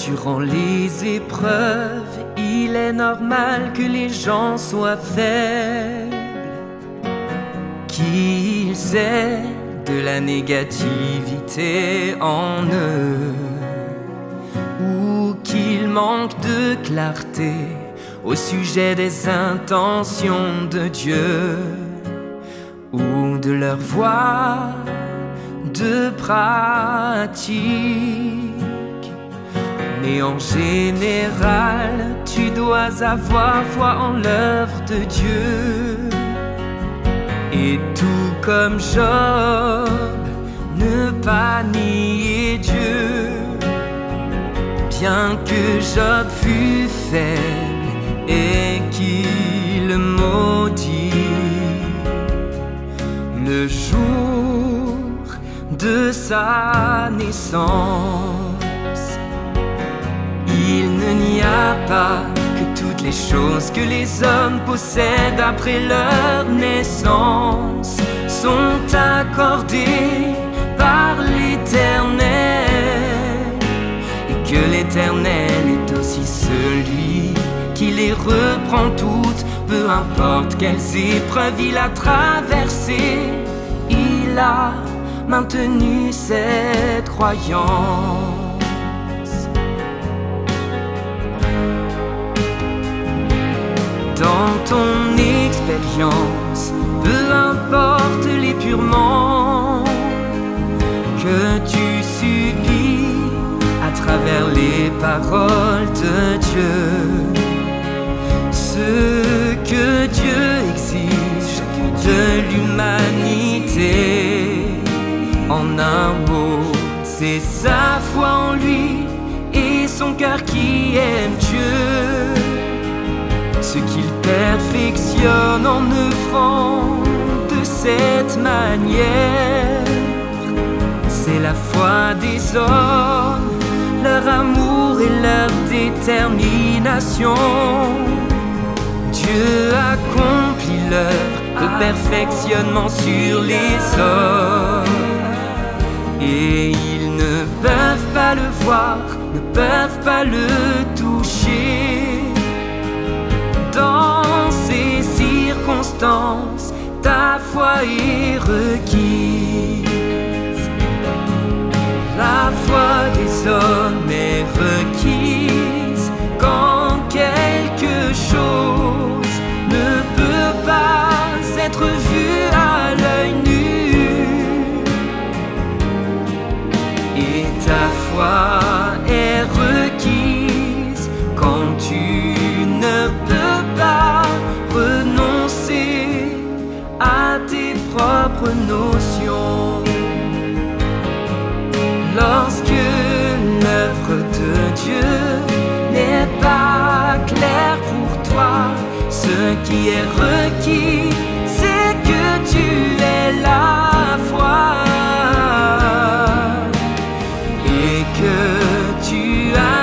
durant les épreuves, il est normal que les gens soient faibles, qu'ils aient de la négativité en eux, ou qu'ils manquent de clarté au sujet des intentions de Dieu ou de leur voie de pratique. Mais en général, tu dois avoir foi en l'œuvre de Dieu. Et tout comme Job, ne pas nier Dieu. Bien que Job fût faible et qu'il maudit, le jour de sa naissance, il ne n'y a pas que toutes les choses que les hommes possèdent après leur naissance sont accordées par l'Éternel, et que l'Éternel est aussi celui qui les reprend toutes, peu importe quelles épreuves il a traversées, il a maintenu cette croyance. Dans ton expérience, peu importe l'épurement que tu subis à travers les paroles de Dieu, ce que Dieu exige de l'humanité, en un mot, c'est sa foi en lui et son cœur qui aime Dieu. Ce qu'il perfectionne en œuvrant de cette manière, c'est la foi des hommes, leur amour et leur détermination. Dieu accomplit l'œuvre de perfectionnement sur les hommes, et ils ne peuvent pas le voir, ne peuvent pas le toucher. Dans ces circonstances, ta foi est requise. La foi des hommes est requise quand quelque chose ne peut pas être vu à l'œil nu. Et ta foi est requise quand tu ne peux pas renoncer à tes propres notions. Lorsque l'œuvre de Dieu n'est pas claire pour toi, ce qui est requis, c'est que tu aies la foi et que tu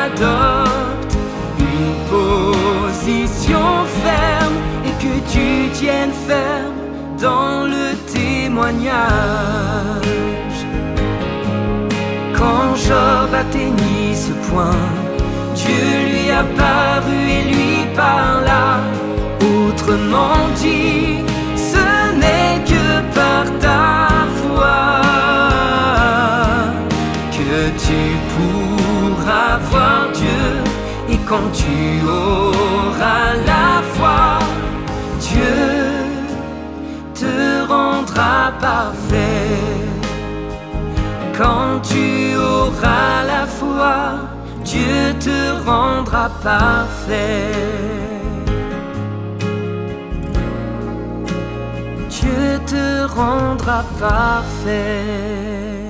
adoptes une position ferme et que tu tiennes ferme dans le témoignage. Quand Job atteignit ce point, Dieu lui apparut et lui parla. Autrement dit, ce n'est que par ta foi que tu pourras voir Dieu. Et quand tu auras la foi, Dieu te rendra parfait. Quand tu auras la foi, Dieu te rendra parfait. Dieu te rendra parfait.